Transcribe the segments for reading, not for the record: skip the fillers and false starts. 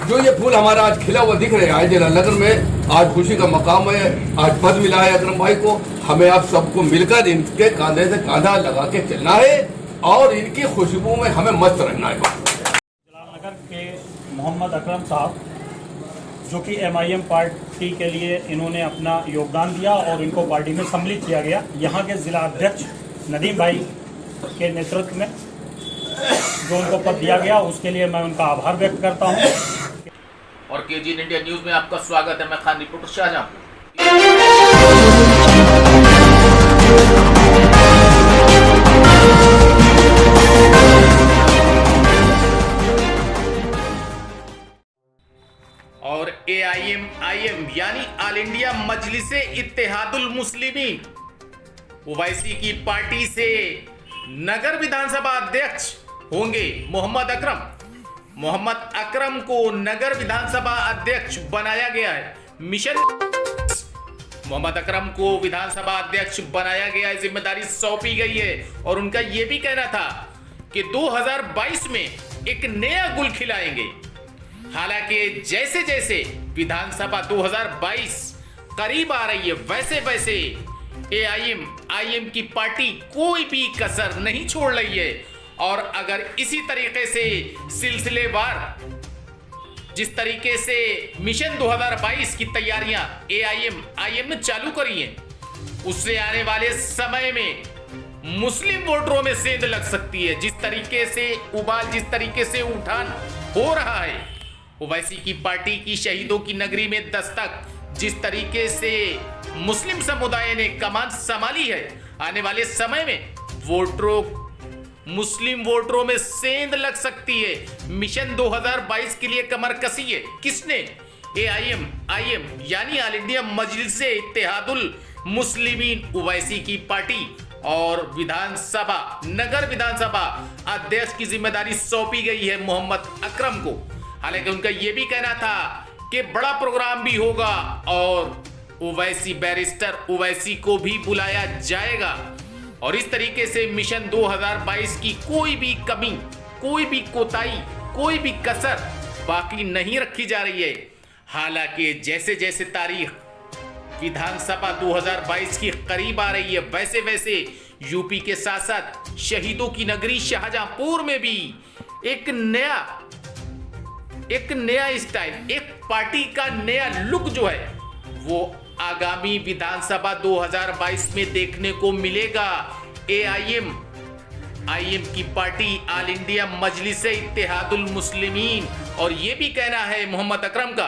जो ये फूल हमारा आज खिला हुआ दिख रहा है आज जलालनगर में, आज खुशी का मकाम है, आज पद मिला है अकरम भाई को। हमें आप सबको मिलकर इनके कांधे से कांधा लगा के चलना है और इनकी खुशबू में हमें मस्त रहना है। जलालनगर के मोहम्मद अकरम साहब जो कि MIM पार्टी के लिए इन्होंने अपना योगदान दिया और इनको पार्टी में सम्मिलित किया गया। यहाँ के जिला अध्यक्ष नदीम भाई के नेतृत्व में जो उनको पद दिया गया उसके लिए मैं उनका आभार व्यक्त करता हूँ। और KGN इंडिया न्यूज में आपका स्वागत है। मैं खान रिपोर्टर शाहजहांपुर। और AIM यानी ऑल इंडिया मजलिसे इत्तेहादुल मुस्लिमीन ओवैसी की पार्टी से नगर विधानसभा अध्यक्ष होंगे मोहम्मद अकरम। मोहम्मद अकरम को नगर विधानसभा अध्यक्ष बनाया गया है। मिशन मोहम्मद अकरम को विधानसभा अध्यक्ष बनाया गया है, जिम्मेदारी सौंपी गई है और उनका यह भी कहना था कि 2022 में एक नया गुल खिलाएंगे। हालांकि जैसे जैसे विधानसभा 2022 करीब आ रही है वैसे वैसे AIM की पार्टी कोई भी कसर नहीं छोड़ रही है। और अगर इसी तरीके से सिलसिलेवार जिस तरीके से मिशन 2022 की तैयारियां AIM ने चालू करी हैं, उससे आने वाले समय में मुस्लिम वोटरों में सेंध लग सकती है। जिस तरीके से उबाल, जिस तरीके से उठान हो रहा है, ओवैसी की पार्टी की शहीदों की नगरी में दस्तक, जिस तरीके से मुस्लिम समुदाय ने कमान संभाली है, आने वाले समय में मुस्लिम वोटरों में सेंध लग सकती है। मिशन 2022 के लिए कमर कसी है किसने? AIM यानी ऑल इंडिया मजलिसे इत्तेहादुल मुस्लिमीन ओवैसी की पार्टी और नगर विधानसभा अध्यक्ष की जिम्मेदारी सौंपी गई है मोहम्मद अकरम को। हालांकि उनका यह भी कहना था कि बड़ा प्रोग्राम भी होगा और बैरिस्टर ओवैसी को भी बुलाया जाएगा और इस तरीके से मिशन 2022 की कोई भी कमी, कोई भी कोताही, कोई भी कसर बाकी नहीं रखी जा रही है। हालांकि जैसे जैसे तारीख विधानसभा 2022 की करीब आ रही है वैसे वैसे यूपी के साथ साथ शहीदों की नगरी शाहजहांपुर में भी एक नया स्टाइल, एक पार्टी का नया लुक जो है वो आगामी विधानसभा 2022 में देखने को मिलेगा। AIM की party all India Majlise Ittehadul Muslimeen और यह भी कहना है मोहम्मद अकरम का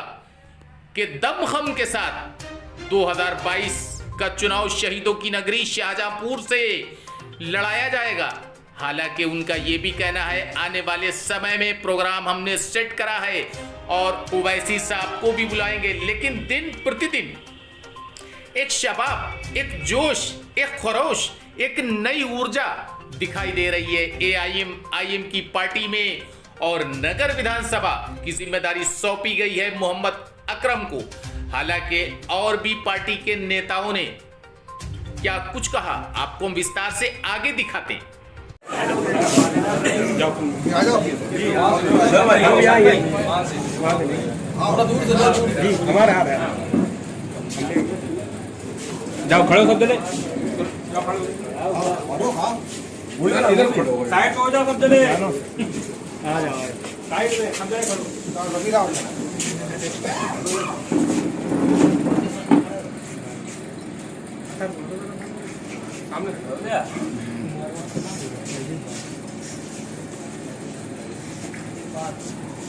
कि दमखम के साथ 2022 का चुनाव शहीदों की नगरी शाहजहांपुर से लड़ाया जाएगा। हालांकि उनका यह भी कहना है आने वाले समय में प्रोग्राम हमने सेट करा है और ओवैसी साहब को भी बुलाएंगे, लेकिन दिन प्रतिदिन एक शबाब, एक जोश, एक खरोश, एक नई ऊर्जा दिखाई दे रही है AIM की पार्टी में और नगर विधानसभा की जिम्मेदारी सौंपी गई है मोहम्मद अकरम को। हालांकि और भी पार्टी के नेताओं ने क्या कुछ कहा आपको हम विस्तार से आगे दिखाते हैं। जाओ खड़े सब जने, साइड हो जाओ सब जने, आ जाओ साइड में सब जने खड़ो।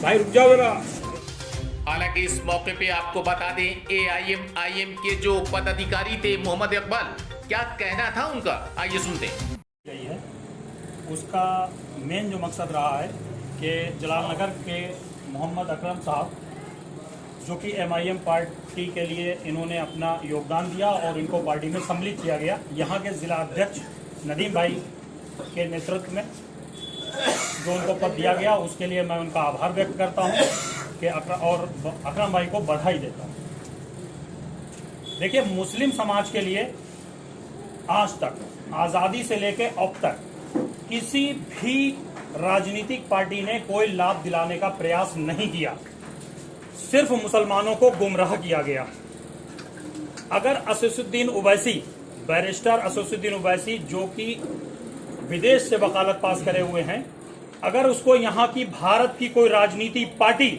भाई रुक जाओ जरा। हालांकि इस मौके पे आपको बता दें AIM के जो पदाधिकारी थे मोहम्मद इकबाल, क्या कहना था उनका, आइए सुनते हैं। उसका मेन जो मकसद रहा है कि जलालनगर के मोहम्मद अकरम साहब जो कि MIM पार्टी के लिए इन्होंने अपना योगदान दिया और इनको पार्टी में सम्मिलित किया गया। यहाँ के जिला अध्यक्ष नदीम भाई के नेतृत्व में जो उनको पद दिया गया उसके लिए मैं उनका आभार व्यक्त करता हूँ कि अकरम भाई को बधाई देता हूँ। देखिए, मुस्लिम समाज के लिए आज तक आज़ादी से लेकर अब तक किसी भी राजनीतिक पार्टी ने कोई लाभ दिलाने का प्रयास नहीं किया। सिर्फ मुसलमानों को गुमराह किया गया। अगर असदुद्दीन ओवैसी, बैरिस्टर असदुद्दीन ओवैसी, जो कि विदेश से वकालत पास करे हुए हैं, अगर उसको यहाँ की भारत की कोई राजनीति पार्टी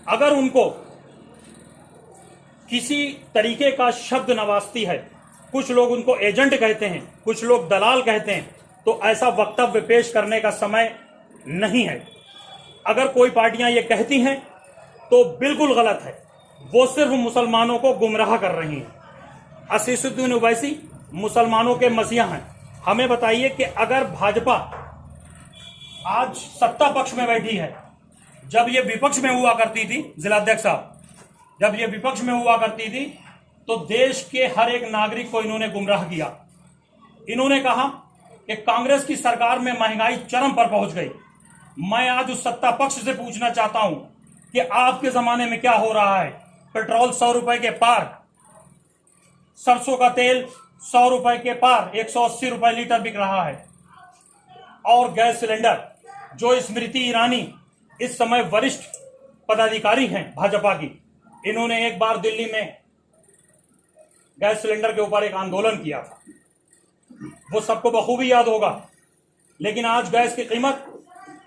अगर उनको किसी तरीके का शब्द नवाजती है, कुछ लोग उनको एजेंट कहते हैं, कुछ लोग दलाल कहते हैं, तो ऐसा वक्तव्य पेश करने का समय नहीं है। अगर कोई पार्टियां ये कहती हैं तो बिल्कुल गलत है, वो सिर्फ मुसलमानों को गुमराह कर रही हैं। असदुद्दीन ओवैसी मुसलमानों के मसीहा हैं। हमें बताइए कि अगर भाजपा आज सत्ता पक्ष में बैठी है, जब ये विपक्ष में हुआ करती थी, जिलाध्यक्ष साहब, जब ये विपक्ष में हुआ करती थी तो देश के हर एक नागरिक को इन्होंने गुमराह किया। इन्होंने कहा कि कांग्रेस की सरकार में महंगाई चरम पर पहुंच गई। मैं आज उस सत्ता पक्ष से पूछना चाहता हूं कि आपके जमाने में क्या हो रहा है? पेट्रोल 100 रुपए के पार, सरसों का तेल 100 रुपए के पार, 180 रुपए लीटर बिक रहा है। और गैस सिलेंडर, जो स्मृति ईरानी इस समय वरिष्ठ पदाधिकारी हैं भाजपा की, इन्होंने एक बार दिल्ली में गैस सिलेंडर के ऊपर एक आंदोलन किया था, वो सबको बखूबी याद होगा। लेकिन आज गैस की कीमत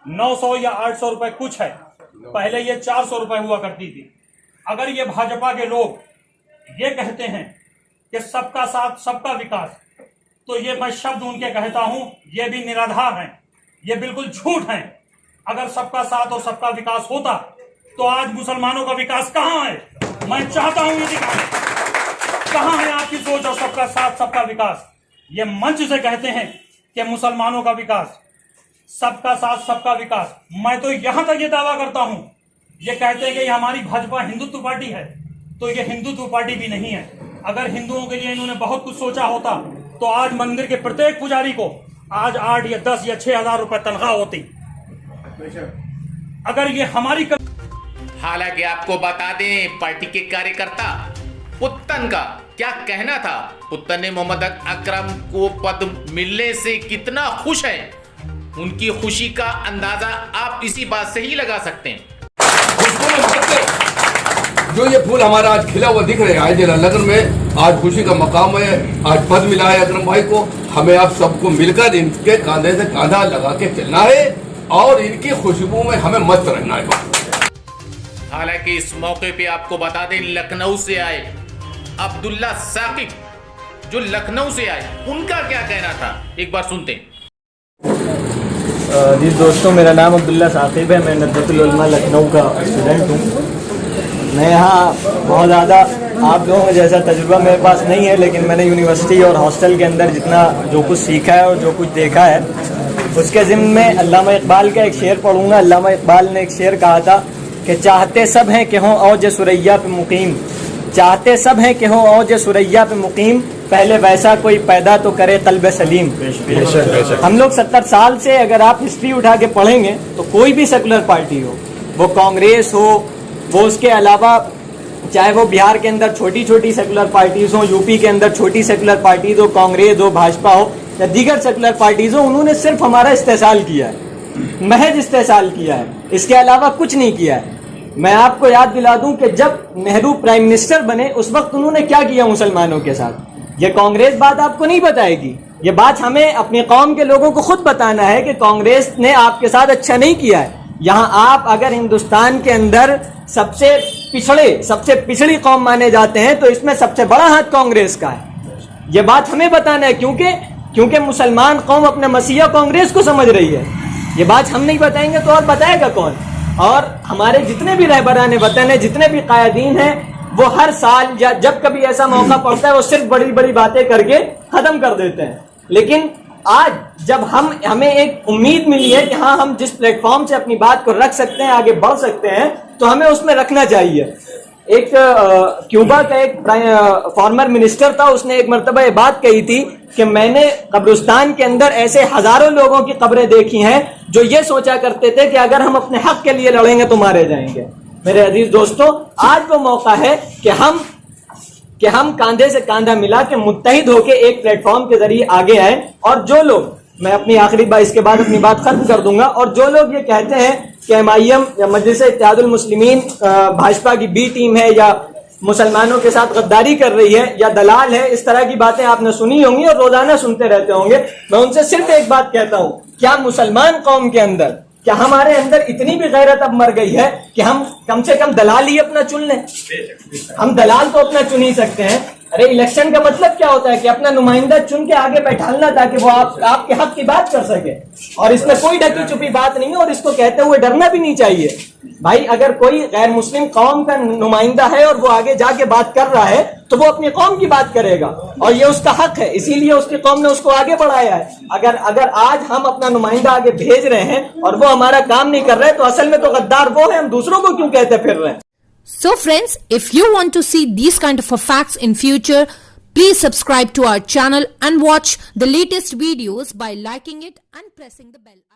900 या 800 रुपए कुछ है, पहले ये 400 रुपए हुआ करती थी। अगर ये भाजपा के लोग ये कहते हैं कि सबका साथ सबका विकास, तो ये मैं शब्द उनके कहता हूं, ये भी निराधार हैं, ये बिल्कुल झूठ हैं। अगर सबका साथ और सबका विकास होता तो आज मुसलमानों का विकास कहां है? मैं चाहता हूं ये दिखाएं, कहां है आपकी सोच और सबका साथ सबका विकास? ये मंच से कहते हैं कि मुसलमानों का विकास, सबका साथ सबका विकास। मैं तो यहां तक ये दावा करता हूं, ये कहते हैं कि ये हमारी भाजपा हिंदुत्व पार्टी है, तो ये हिंदुत्व पार्टी भी नहीं है। अगर हिंदुओं के लिए इन्होंने बहुत कुछ सोचा होता तो आज मंदिर के प्रत्येक पुजारी को आज 8 या 10 या 6,000 रुपए तनख्वाह होती। अगर ये हमारी हालांकि आपको बता दें, पार्टी के कार्यकर्ता पुत्तन का क्या कहना था। पुत्तन ने मोहम्मद अकरम को पद मिलने से कितना खुश है, उनकी खुशी का अंदाजा आप इसी बात से ही लगा सकते हैं। जो ये फूल हमारा आज खिला हुआ दिख रहा है आज जलालनगर में, आज खुशी का मकाम है, आज पद मिला है अकरम भाई को। हमें आप सबको मिलकर इनके कांधे से कांधा लगा के चलना है और इनकी खुशबू में हमें मस्त रहना है। हालांकि इस मौके पे आपको बता दें, लखनऊ से आए अब्दुल्ला साकिब, जो लखनऊ से आए, उनका क्या कहना था, एक बार सुनते हैं। जी दोस्तों, मेरा नाम अब्दुल्ला साकिब है। मैं नदरतुल उलमा लखनऊ का स्टूडेंट हूँ। मैं यहाँ बहुत ज़्यादा आप लोगों जैसा तजुर्बा मेरे पास नहीं है, लेकिन मैंने यूनिवर्सिटी और हॉस्टल के अंदर जितना जो कुछ सीखा है और जो कुछ देखा है, उसके ज़िम्न में अल्लामा इकबाल का एक शेर पढ़ूँगा। अल्लामा इकबाल ने एक शेर कहा था कि चाहते सब हैं कि हों औज सुरैया पे मुकीम, चाहते सब हैं कि हों औज सुरैया पे मुकीम, पहले वैसा कोई पैदा तो करे कल्ब सलीम। हम लोग 70 साल से अगर आप हिस्ट्री उठा के पढ़ेंगे तो कोई भी सेकुलर पार्टी हो, वो कांग्रेस हो, वो उसके अलावा चाहे वो बिहार के अंदर छोटी छोटी सेकुलर पार्टीज हो, यूपी के अंदर छोटी सेकुलर पार्टीज हो, कांग्रेस हो, भाजपा हो या दीगर सेकुलर पार्टीज हो, उन्होंने सिर्फ हमारा इस्तेसाल किया है, महज इस्तेसाल किया है, इसके अलावा कुछ नहीं किया है। मैं आपको याद दिला दूं कि जब नेहरू प्राइम मिनिस्टर बने उस वक्त उन्होंने क्या किया मुसलमानों के साथ। ये कांग्रेस बात आपको नहीं बताएगी, ये बात हमें अपनी कौम के लोगों को खुद बताना है कि कांग्रेस ने आपके साथ अच्छा नहीं किया है। यहाँ आप अगर हिंदुस्तान के अंदर सबसे पिछड़ी कौम माने जाते हैं तो इसमें सबसे बड़ा हाथ कांग्रेस का है। ये बात हमें बताना है, क्योंकि मुसलमान कौम अपने मसीहा कांग्रेस को समझ रही है। ये बात हम नहीं बताएंगे तो और बताएगा कौन? और हमारे जितने भी रहबरान वतन है, जितने भी कायदीन हैं, वो हर साल या जब कभी ऐसा मौका पड़ता है वो सिर्फ बड़ी बड़ी बातें करके खत्म कर देते हैं। लेकिन आज जब हमें एक उम्मीद मिली है कि हाँ, हम जिस प्लेटफॉर्म से अपनी बात को रख सकते हैं, आगे बढ़ सकते हैं, तो हमें उसमें रखना चाहिए। एक क्यूबा का एक फॉर्मर मिनिस्टर था, उसने एक मरतबा ये बात कही थी कि मैंने कब्रिस्तान के अंदर ऐसे हजारों लोगों की कब्रें देखी हैं जो ये सोचा करते थे कि अगर हम अपने हक के लिए लड़ेंगे तो मारे जाएंगे। मेरे अजीज दोस्तों, आज वो मौका है कि हम कांधे से कांधा मिला के मुत्तहिद होके एक प्लेटफॉर्म के जरिए आगे आए। और जो लोग, मैं अपनी आखिरी बात, इसके बाद अपनी बात खत्म कर दूंगा, और जो लोग ये कहते हैं कि MIM या मजलिस इत्तेहादुल मुस्लिमीन भाजपा की बी टीम है या मुसलमानों के साथ गद्दारी कर रही है या दलाल है, इस तरह की बातें आपने सुनी होंगी और रोजाना सुनते रहते होंगे। मैं उनसे सिर्फ एक बात कहता हूं, क्या मुसलमान कौम के अंदर, क्या हमारे अंदर इतनी भी गैरत अब मर गई है कि हम कम से कम दलाल ही अपना चुन लें? हम दलाल तो अपना चुन ही सकते हैं। अरे इलेक्शन का मतलब क्या होता है कि अपना नुमाइंदा चुन के आगे बैठालना ताकि वो आपके हक की बात कर सके, और इसमें कोई ढकी छुपी बात नहीं है और इसको कहते हुए डरना भी नहीं चाहिए। भाई अगर कोई गैर मुस्लिम कौम का नुमाइंदा है और वो आगे जाके बात कर रहा है तो वो अपनी कौम की बात करेगा और ये उसका हक है, इसीलिए उसकी कौम ने उसको आगे बढ़ाया है। अगर आज हम अपना नुमाइंदा आगे भेज रहे हैं और वो हमारा काम नहीं कर रहे तो असल में तो गद्दार वो है, हम दूसरों को क्यों कहते फिर रहे हैं? So friends, if you want to see these kind of facts in future, please subscribe to our channel and watch the latest videos by liking it and pressing the bell icon.